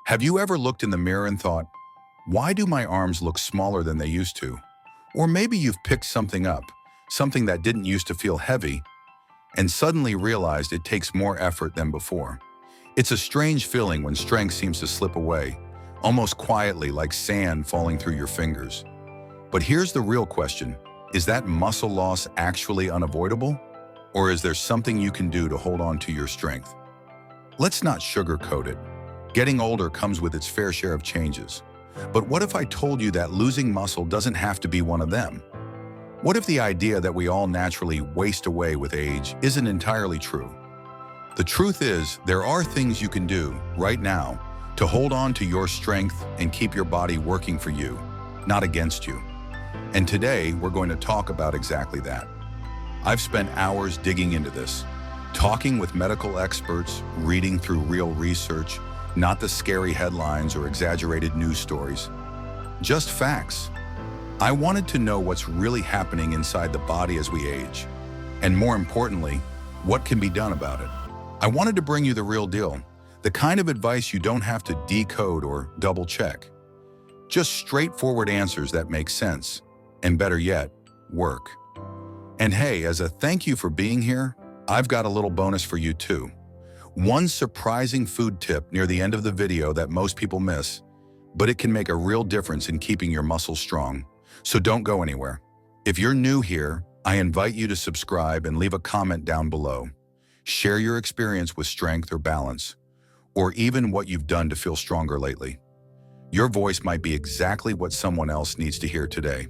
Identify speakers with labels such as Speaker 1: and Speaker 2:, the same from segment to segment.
Speaker 1: Have you ever looked in the mirror and thought, why do my arms look smaller than they used to? Or maybe you've picked something up, something that didn't used to feel heavy, and suddenly realized it takes more effort than before. It's a strange feeling when strength seems to slip away, almost quietly like sand falling through your fingers. But here's the real question. Is that muscle loss actually unavoidable? Or is there something you can do to hold on to your strength? Let's not sugarcoat it. Getting older comes with its fair share of changes. But what if I told you that losing muscle doesn't have to be one of them? What if the idea that we all naturally waste away with age isn't entirely true? The truth is, there are things you can do right now to hold on to your strength and keep your body working for you, not against you. And today, we're going to talk about exactly that. I've spent hours digging into this, talking with medical experts, reading through real research, not the scary headlines or exaggerated news stories, just facts. I wanted to know what's really happening inside the body as we age, and more importantly, what can be done about it. I wanted to bring you the real deal, the kind of advice you don't have to decode or double check. Just straightforward answers that make sense, and better yet, work. And hey, as a thank you for being here, I've got a little bonus for you too. One surprising food tip near the end of the video that most people miss, but it can make a real difference in keeping your muscles strong. So don't go anywhere. If you're new here, I invite you to subscribe and leave a comment down below. Share your experience with strength or balance, or even what you've done to feel stronger lately. Your voice might be exactly what someone else needs to hear today.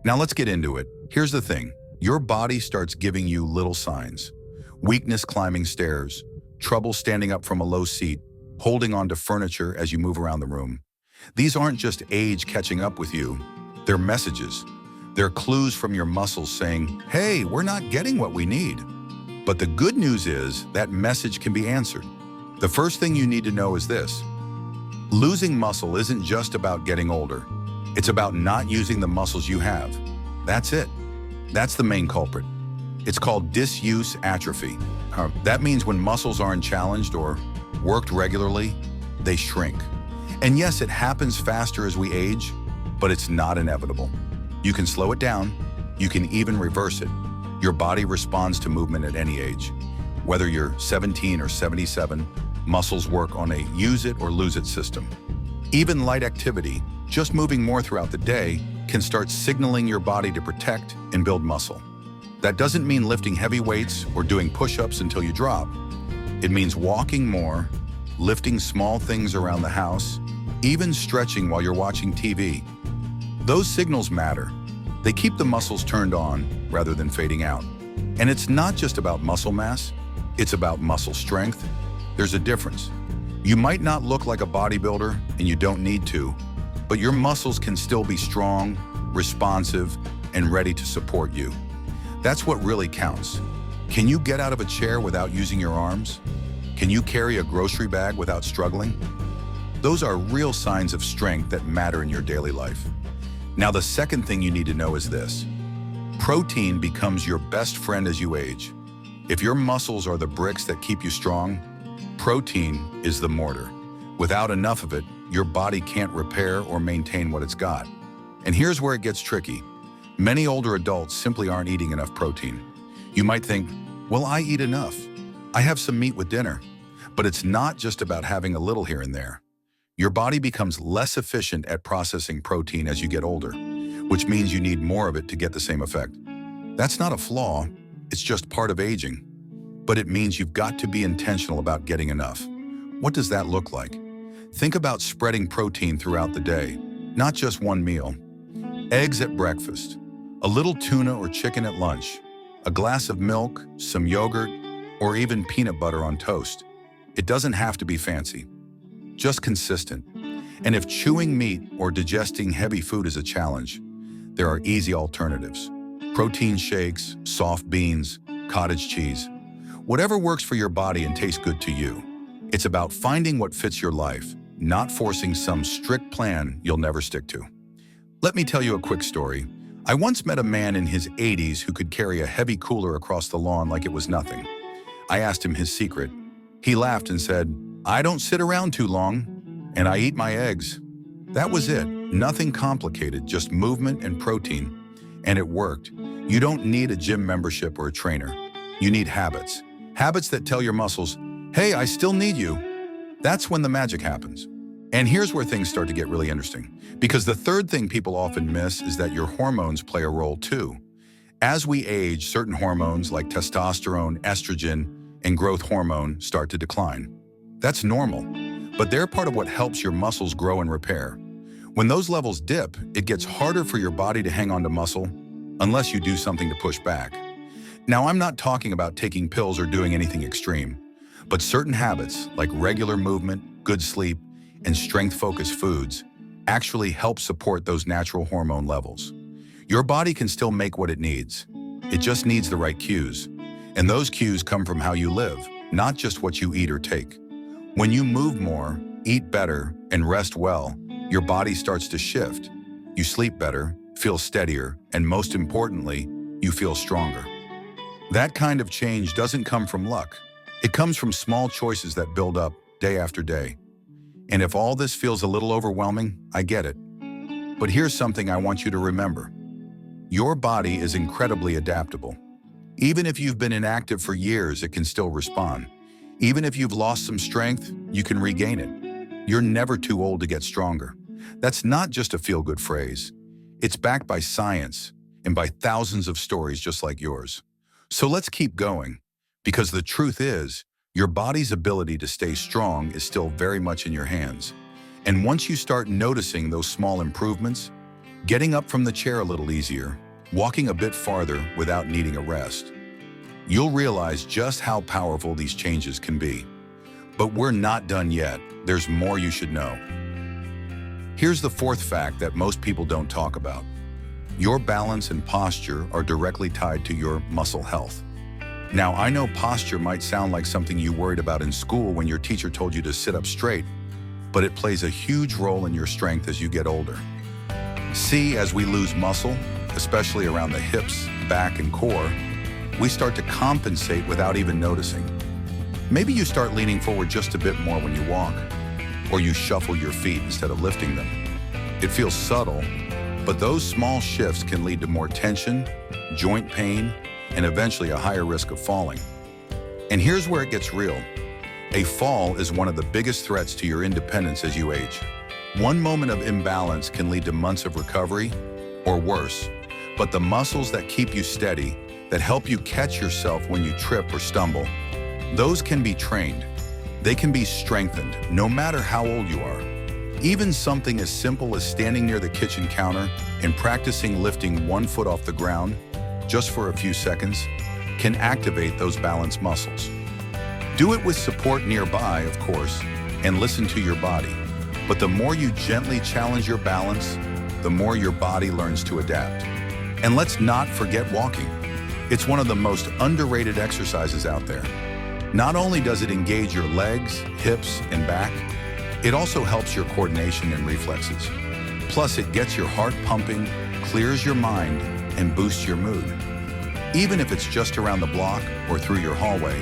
Speaker 1: Now let's get into it. Here's the thing. Your body starts giving you little signs. Weakness climbing stairs, trouble standing up from a low seat, holding onto furniture as you move around the room. These aren't just age catching up with you. They're messages. They're clues from your muscles saying, hey, we're not getting what we need. But the good news is that message can be answered. The first thing you need to know is this. Losing muscle isn't just about getting older. It's about not using the muscles you have. That's it. That's the main culprit. It's called disuse atrophy. That means when muscles aren't challenged or worked regularly, they shrink. And yes, it happens faster as we age, but it's not inevitable. You can slow it down. You can even reverse it. Your body responds to movement at any age. Whether you're 17 or 77, muscles work on a use it or lose it system. Even light activity, just moving more throughout the day, can start signaling your body to protect and build muscle. That doesn't mean lifting heavy weights or doing push-ups until you drop. It means walking more, lifting small things around the house, even stretching while you're watching TV. Those signals matter. They keep the muscles turned on rather than fading out. And it's not just about muscle mass, it's about muscle strength. There's a difference. You might not look like a bodybuilder, and you don't need to, but your muscles can still be strong, responsive, and ready to support you. That's what really counts. Can you get out of a chair without using your arms? Can you carry a grocery bag without struggling? Those are real signs of strength that matter in your daily life. Now, the second thing you need to know is this. Protein becomes your best friend as you age. If your muscles are the bricks that keep you strong, protein is the mortar. Without enough of it, your body can't repair or maintain what it's got. And here's where it gets tricky. Many older adults simply aren't eating enough protein. You might think, well, I eat enough. I have some meat with dinner. But it's not just about having a little here and there. Your body becomes less efficient at processing protein as you get older, which means you need more of it to get the same effect. That's not a flaw, it's just part of aging. But it means you've got to be intentional about getting enough. What does that look like? Think about spreading protein throughout the day, not just one meal. Eggs at breakfast, a little tuna or chicken at lunch, a glass of milk, some yogurt, or even peanut butter on toast. It doesn't have to be fancy, just consistent. And if chewing meat or digesting heavy food is a challenge, there are easy alternatives. Protein shakes, soft beans, cottage cheese. Whatever works for your body and tastes good to you. It's about finding what fits your life, not forcing some strict plan you'll never stick to. Let me tell you a quick story. I once met a man in his 80s who could carry a heavy cooler across the lawn like it was nothing. I asked him his secret. He laughed and said, "I don't sit around too long." and I eat my eggs. That was it. Nothing complicated, just movement and protein. And it worked. You don't need a gym membership or a trainer. You need habits. Habits that tell your muscles, hey, I still need you. That's when the magic happens. And here's where things start to get really interesting. Because the third thing people often miss is that your hormones play a role too. As we age, certain hormones like testosterone, estrogen, and growth hormone start to decline. That's normal, but they're part of what helps your muscles grow and repair. When those levels dip, it gets harder for your body to hang on to muscle unless you do something to push back. Now, I'm not talking about taking pills or doing anything extreme, but certain habits like regular movement, good sleep, and strength-focused foods actually help support those natural hormone levels. Your body can still make what it needs. It just needs the right cues. And those cues come from how you live, not just what you eat or take. When you move more, eat better, and rest well, your body starts to shift. You sleep better, feel steadier, and most importantly, you feel stronger. That kind of change doesn't come from luck. It comes from small choices that build up day after day. And if all this feels a little overwhelming, I get it. But here's something I want you to remember. Your body is incredibly adaptable. Even if you've been inactive for years, it can still respond. Even if you've lost some strength, you can regain it. You're never too old to get stronger. That's not just a feel-good phrase. It's backed by science and by thousands of stories just like yours. So let's keep going, because the truth is, your body's ability to stay strong is still very much in your hands. And once you start noticing those small improvements, getting up from the chair a little easier, walking a bit farther without needing a rest, you'll realize just how powerful these changes can be. But we're not done yet. There's more you should know. Here's the fourth fact that most people don't talk about. Your balance and posture are directly tied to your muscle health. Now, I know posture might sound like something you worried about in school when your teacher told you to sit up straight, but it plays a huge role in your strength as you get older. See, as we lose muscle, especially around the hips, back, and core, we start to compensate without even noticing. Maybe you start leaning forward just a bit more when you walk, or you shuffle your feet instead of lifting them. It feels subtle, but those small shifts can lead to more tension, joint pain, and eventually a higher risk of falling. And here's where it gets real. A fall is one of the biggest threats to your independence as you age. One moment of imbalance can lead to months of recovery, or worse. But the muscles that keep you steady, that help you catch yourself when you trip or stumble, those can be trained. They can be strengthened, no matter how old you are. Even something as simple as standing near the kitchen counter and practicing lifting one foot off the ground, just for a few seconds, can activate those balance muscles. Do it with support nearby, of course, and listen to your body. But the more you gently challenge your balance, the more your body learns to adapt. And let's not forget walking. It's one of the most underrated exercises out there. Not only does it engage your legs, hips, and back, it also helps your coordination and reflexes. Plus, it gets your heart pumping, clears your mind, and boosts your mood. Even if it's just around the block or through your hallway,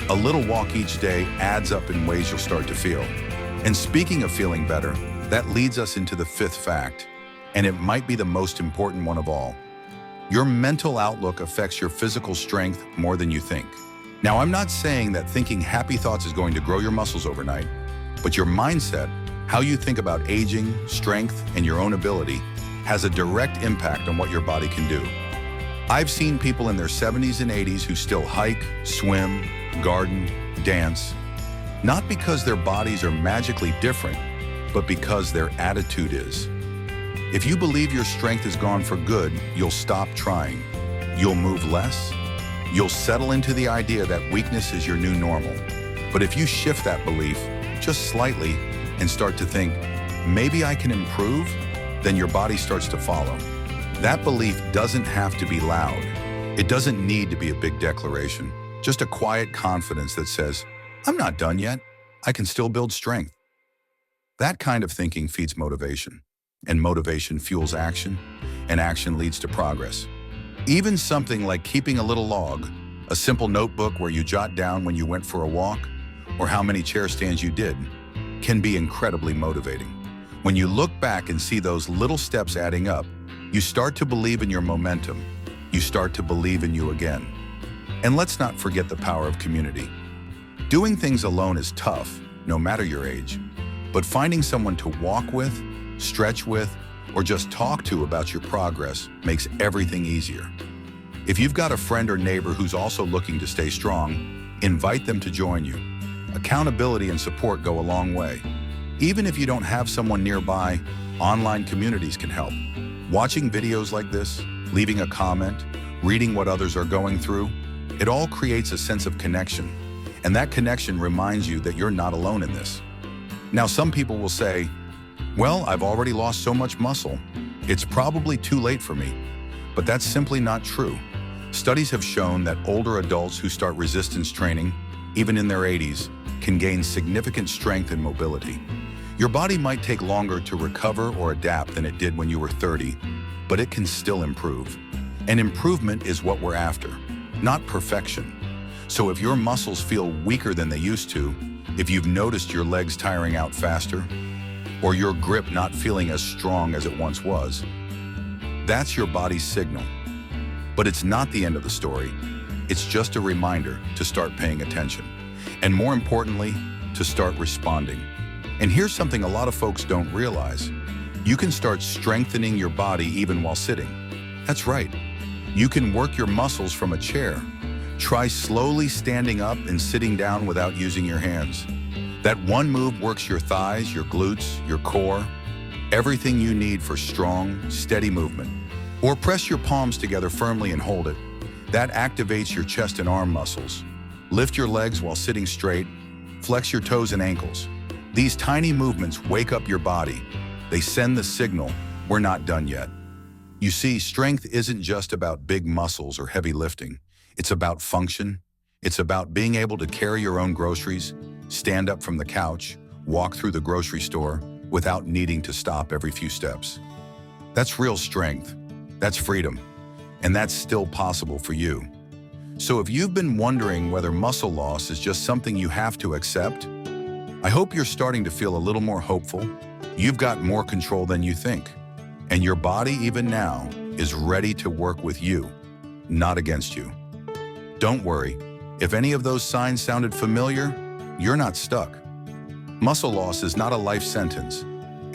Speaker 1: a little walk each day adds up in ways you'll start to feel. And speaking of feeling better, that leads us into the fifth fact, and it might be the most important one of all. Your mental outlook affects your physical strength more than you think. Now, I'm not saying that thinking happy thoughts is going to grow your muscles overnight, but your mindset, how you think about aging, strength, and your own ability, has a direct impact on what your body can do. I've seen people in their 70s and 80s who still hike, swim, garden, dance, not because their bodies are magically different, but because their attitude is. If you believe your strength is gone for good, you'll stop trying. You'll move less. You'll settle into the idea that weakness is your new normal. But if you shift that belief just slightly and start to think, maybe I can improve, then your body starts to follow. That belief doesn't have to be loud. It doesn't need to be a big declaration, just a quiet confidence that says, I'm not done yet. I can still build strength. That kind of thinking feeds motivation, and motivation fuels action, and action leads to progress. Even something like keeping a little log, a simple notebook where you jot down when you went for a walk, or how many chair stands you did, can be incredibly motivating. When you look back and see those little steps adding up, you start to believe in your momentum. You start to believe in you again. And let's not forget the power of community. Doing things alone is tough, no matter your age. But finding someone to walk with, stretch with, or just talk to about your progress makes everything easier. If you've got a friend or neighbor who's also looking to stay strong, invite them to join you. Accountability and support go a long way. Even if you don't have someone nearby, online communities can help. Watching videos like this, leaving a comment, reading what others are going through, it all creates a sense of connection. And that connection reminds you that you're not alone in this. Now, some people will say, well, I've already lost so much muscle. It's probably too late for me. But that's simply not true. Studies have shown that older adults who start resistance training, even in their 80s, can gain significant strength and mobility. Your body might take longer to recover or adapt than it did when you were 30, but it can still improve. And improvement is what we're after, not perfection. So if your muscles feel weaker than they used to, if you've noticed your legs tiring out faster, or your grip not feeling as strong as it once was, that's your body's signal. But it's not the end of the story. It's just a reminder to start paying attention. And more importantly, to start responding. And here's something a lot of folks don't realize. You can start strengthening your body even while sitting. That's right. You can work your muscles from a chair. Try slowly standing up and sitting down without using your hands. That one move works your thighs, your glutes, your core, everything you need for strong, steady movement. Or press your palms together firmly and hold it. That activates your chest and arm muscles. Lift your legs while sitting straight. Flex your toes and ankles. These tiny movements wake up your body. They send the signal, we're not done yet. You see, strength isn't just about big muscles or heavy lifting. It's about function. It's about being able to carry your own groceries, stand up from the couch, walk through the grocery store without needing to stop every few steps. That's real strength. That's freedom. And that's still possible for you. So if you've been wondering whether muscle loss is just something you have to accept, I hope you're starting to feel a little more hopeful. You've got more control than you think. And your body, even now, is ready to work with you, not against you. Don't worry. If any of those signs sounded familiar, you're not stuck. Muscle loss is not a life sentence,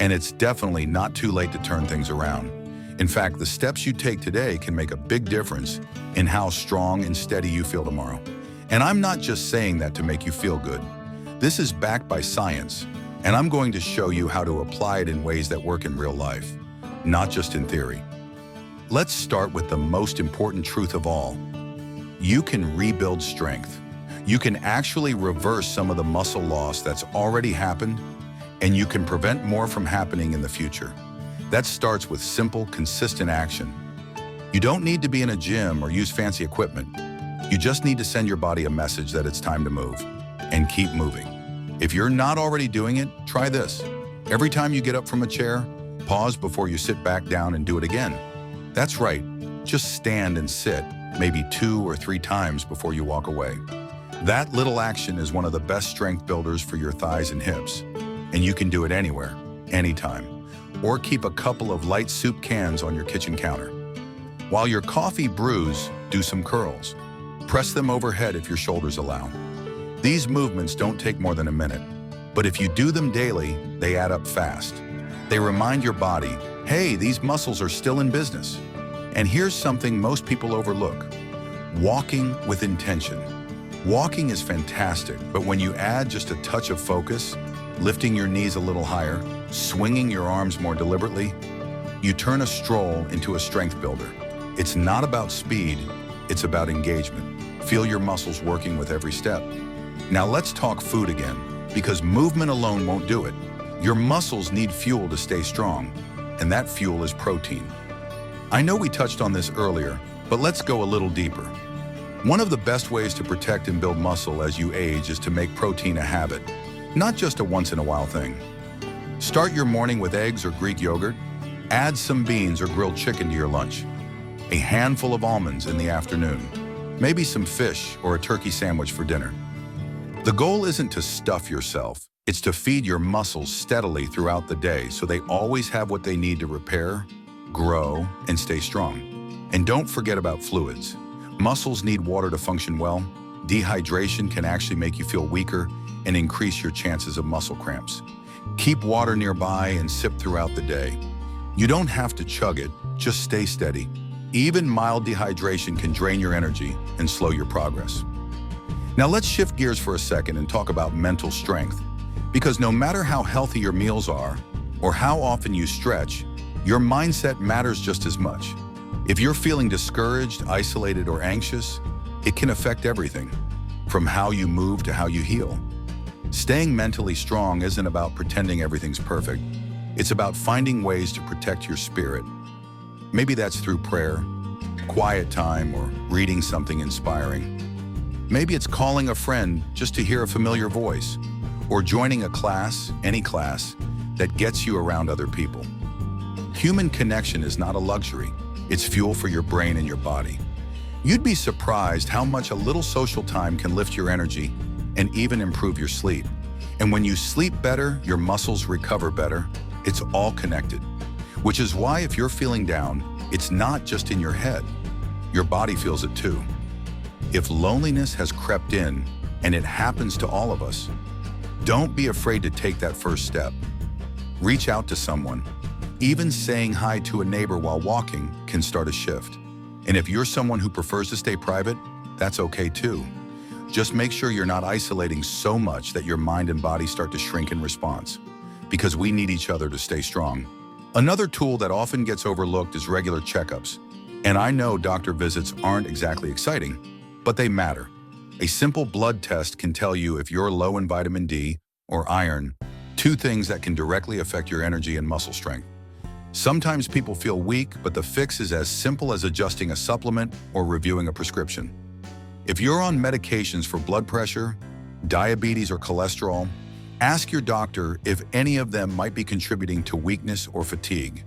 Speaker 1: and it's definitely not too late to turn things around. In fact, the steps you take today can make a big difference in how strong and steady you feel tomorrow. And I'm not just saying that to make you feel good. This is backed by science, and I'm going to show you how to apply it in ways that work in real life, not just in theory. Let's start with the most important truth of all. You can rebuild strength. You can actually reverse some of the muscle loss that's already happened, and you can prevent more from happening in the future. That starts with simple, consistent action. You don't need to be in a gym or use fancy equipment. You just need to send your body a message that it's time to move, and keep moving. If you're not already doing it, try this. Every time you get up from a chair, pause before you sit back down and do it again. That's right, just stand and sit, maybe 2 or 3 times before you walk away. That little action is one of the best strength builders for your thighs and hips, and you can do it anywhere, anytime. Or keep a couple of light soup cans on your kitchen counter. While your coffee brews, do some curls. Press them overhead if your shoulders allow. These movements don't take more than a minute, but if you do them daily, they add up fast. They remind your body, hey, these muscles are still in business. And here's something most people overlook: walking with intention. Walking is fantastic, but when you add just a touch of focus, lifting your knees a little higher, swinging your arms more deliberately, you turn a stroll into a strength builder. It's not about speed, it's about engagement. Feel your muscles working with every step. Now let's talk food again, because movement alone won't do it. Your muscles need fuel to stay strong, and that fuel is protein. I know we touched on this earlier, but let's go a little deeper. One of the best ways to protect and build muscle as you age is to make protein a habit, not just a once-in-a-while thing. Start your morning with eggs or Greek yogurt. Add some beans or grilled chicken to your lunch. A handful of almonds in the afternoon. Maybe some fish or a turkey sandwich for dinner. The goal isn't to stuff yourself, It's to feed your muscles steadily throughout the day so they always have what they need to repair, grow, and stay strong. And don't forget about fluids. Muscles need water to function well. Dehydration can actually make you feel weaker and increase your chances of muscle cramps. Keep water nearby and sip throughout the day. You don't have to chug it, just stay steady. Even mild dehydration can drain your energy and slow your progress. Now let's shift gears for a second and talk about mental strength. Because no matter how healthy your meals are or how often you stretch, your mindset matters just as much. If you're feeling discouraged, isolated, or anxious, it can affect everything, from how you move to how you heal. Staying mentally strong isn't about pretending everything's perfect. It's about finding ways to protect your spirit. Maybe that's through prayer, quiet time, or reading something inspiring. Maybe it's calling a friend just to hear a familiar voice, or joining a class, any class, that gets you around other people. Human connection is not a luxury. It's fuel for your brain and your body. You'd be surprised how much a little social time can lift your energy and even improve your sleep. And when you sleep better, your muscles recover better. It's all connected. Which is why if you're feeling down, it's not just in your head. Your body feels it too. If loneliness has crept in, and it happens to all of us, don't be afraid to take that first step. Reach out to someone. Even saying hi to a neighbor while walking can start a shift. And if you're someone who prefers to stay private, that's okay too. Just make sure you're not isolating so much that your mind and body start to shrink in response, because we need each other to stay strong. Another tool that often gets overlooked is regular checkups. And I know doctor visits aren't exactly exciting, but they matter. A simple blood test can tell you if you're low in vitamin D or iron, two things that can directly affect your energy and muscle strength. Sometimes people feel weak, but the fix is as simple as adjusting a supplement or reviewing a prescription. If you're on medications for blood pressure, diabetes, or cholesterol, ask your doctor if any of them might be contributing to weakness or fatigue.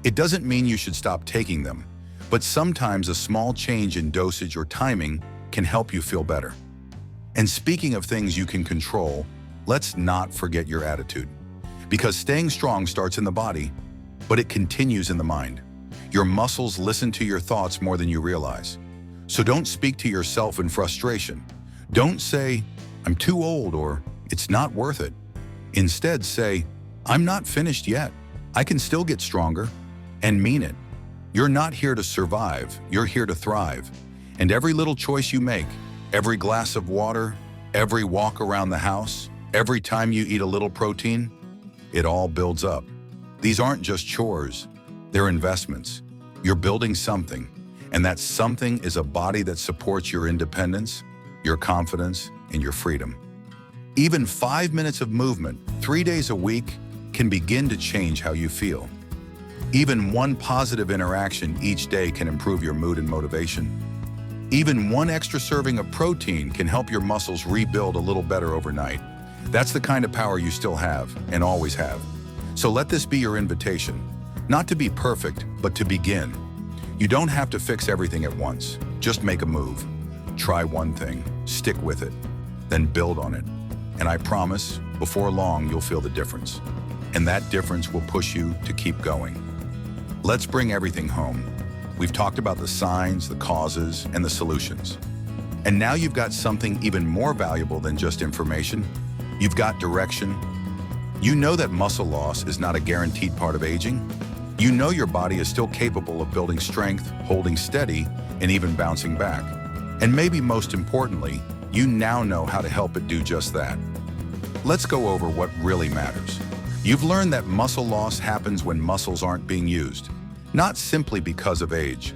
Speaker 1: It doesn't mean you should stop taking them, but sometimes a small change in dosage or timing can help you feel better. And speaking of things you can control, let's not forget your attitude. Because staying strong starts in the body, but it continues in the mind. Your muscles listen to your thoughts more than you realize. So don't speak to yourself in frustration. Don't say, "I'm too old," or "It's not worth it." Instead, say, "I'm not finished yet. I can still get stronger," and mean it. You're not here to survive, you're here to thrive. And every little choice you make, every glass of water, every walk around the house, every time you eat a little protein, it all builds up. These aren't just chores, they're investments. You're building something, and that something is a body that supports your independence, your confidence, and your freedom. Even 5 minutes of movement, 3 days a week, can begin to change how you feel. Even one positive interaction each day can improve your mood and motivation. Even one extra serving of protein can help your muscles rebuild a little better overnight. That's the kind of power you still have and always have. So let this be your invitation, not to be perfect, but to begin. You don't have to fix everything at once. Just make a move. Try one thing, stick with it, then build on it. And I promise, before long, you'll feel the difference. And that difference will push you to keep going. Let's bring everything home. We've talked about the signs, the causes, and the solutions. And now you've got something even more valuable than just information. You've got direction. You know that muscle loss is not a guaranteed part of aging. You know your body is still capable of building strength, holding steady, and even bouncing back. And maybe most importantly, you now know how to help it do just that. Let's go over what really matters. You've learned that muscle loss happens when muscles aren't being used, not simply because of age.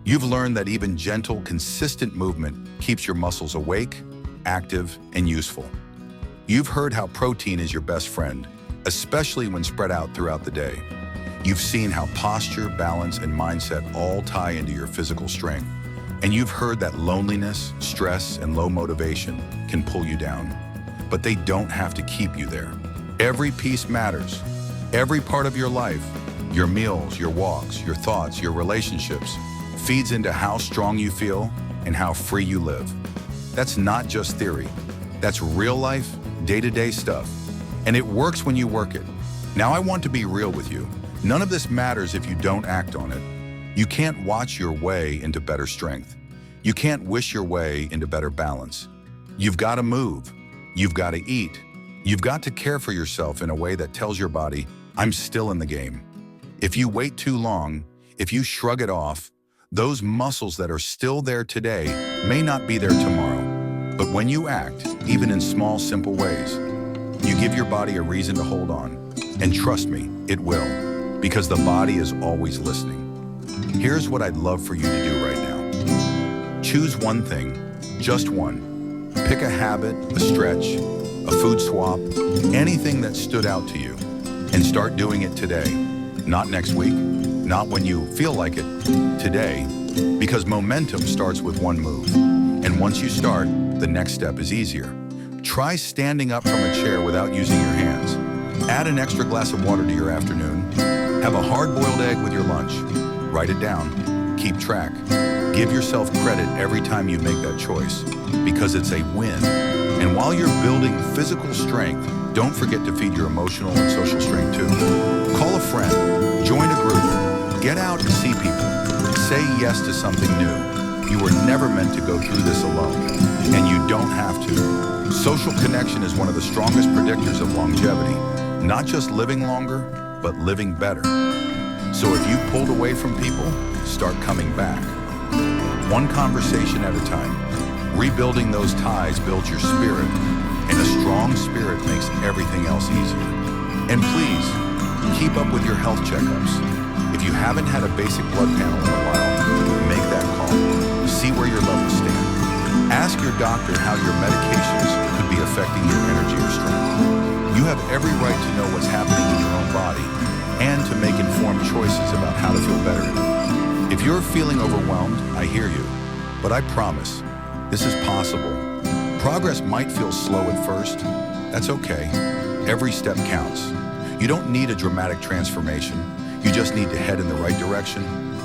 Speaker 1: You've learned that even gentle, consistent movement keeps your muscles awake, active, and useful. You've heard how protein is your best friend, especially when spread out throughout the day. You've seen how posture, balance, and mindset all tie into your physical strength. And you've heard that loneliness, stress, and low motivation can pull you down. But they don't have to keep you there. Every piece matters. Every part of your life, your meals, your walks, your thoughts, your relationships, feeds into how strong you feel and how free you live. That's not just theory. That's real life, day-to-day stuff. And it works when you work it. Now I want to be real with you. None of this matters if you don't act on it. You can't watch your way into better strength. You can't wish your way into better balance. You've got to move. You've got to eat. You've got to care for yourself in a way that tells your body, I'm still in the game. If you wait too long, if you shrug it off, those muscles that are still there today may not be there tomorrow. But when you act, even in small, simple ways, you give your body a reason to hold on. And trust me, it will, because the body is always listening. Here's what I'd love for you to do right now. Choose one thing, just one. Pick a habit, a stretch, a food swap, anything that stood out to you, and start doing it today. Not next week, not when you feel like it, today, because momentum starts with one move. And once you start, the next step is easier. Try standing up from a chair without using your hands. Add an extra glass of water to your afternoon. Have a hard-boiled egg with your lunch. Write it down. Keep track. Give yourself credit every time you make that choice, because it's a win. And while you're building physical strength, don't forget to feed your emotional and social strength too. Call a friend, join a group, get out and see people. Say yes to something new. You were never meant to go through this alone, and you don't have to. Social connection is one of the strongest predictors of longevity. Not just living longer, but living better. So if you pulled away from people, start coming back. One conversation at a time. Rebuilding those ties builds your spirit, and a strong spirit makes everything else easier. And please, keep up with your health checkups. If you haven't had a basic blood panel in a while, make that call. See where your levels stand. Ask your doctor how your medications could be affecting your energy or strength. You have every right to know what's happening in your own body and to make informed choices about how to feel better. If you're feeling overwhelmed, I hear you, but I promise, this is possible. Progress might feel slow at first. That's okay. Every step counts. You don't need a dramatic transformation. You just need to head in the right direction,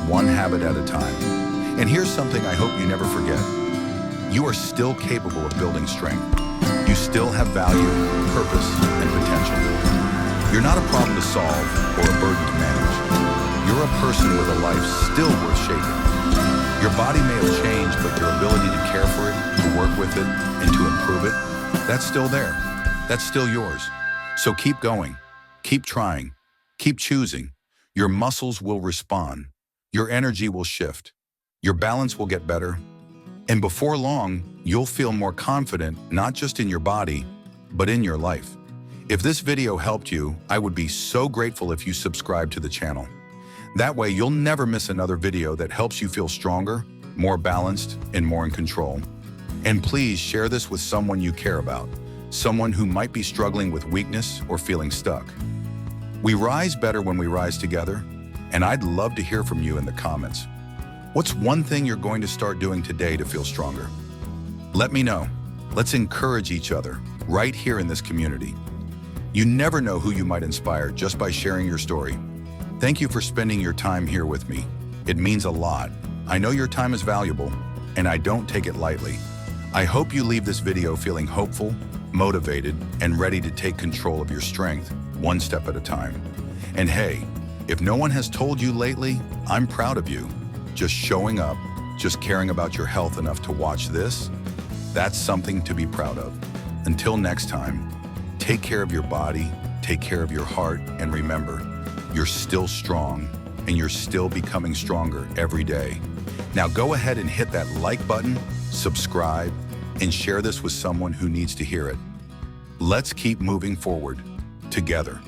Speaker 1: one habit at a time. And here's something I hope you never forget. You are still capable of building strength. You still have value, purpose, and potential. You're not a problem to solve or a burden to manage. You're a person with a life still worth shaping. Your body may have changed, but your ability to care for it, to work with it, and to improve it, that's still there. That's still yours. So keep going, keep trying, keep choosing. Your muscles will respond. Your energy will shift. Your balance will get better. And before long, you'll feel more confident, not just in your body, but in your life. If this video helped you, I would be so grateful if you subscribe to the channel. That way, you'll never miss another video that helps you feel stronger, more balanced, and more in control. And please share this with someone you care about, someone who might be struggling with weakness or feeling stuck. We rise better when we rise together, and I'd love to hear from you in the comments. What's one thing you're going to start doing today to feel stronger? Let me know. Let's encourage each other right here in this community. You never know who you might inspire just by sharing your story. Thank you for spending your time here with me. It means a lot. I know your time is valuable, and I don't take it lightly. I hope you leave this video feeling hopeful, motivated, and ready to take control of your strength, one step at a time. And hey, if no one has told you lately, I'm proud of you. Just showing up, just caring about your health enough to watch this, that's something to be proud of. Until next time, take care of your body, take care of your heart, and remember, you're still strong, and you're still becoming stronger every day. Now go ahead and hit that like button, subscribe, and share this with someone who needs to hear it. Let's keep moving forward together.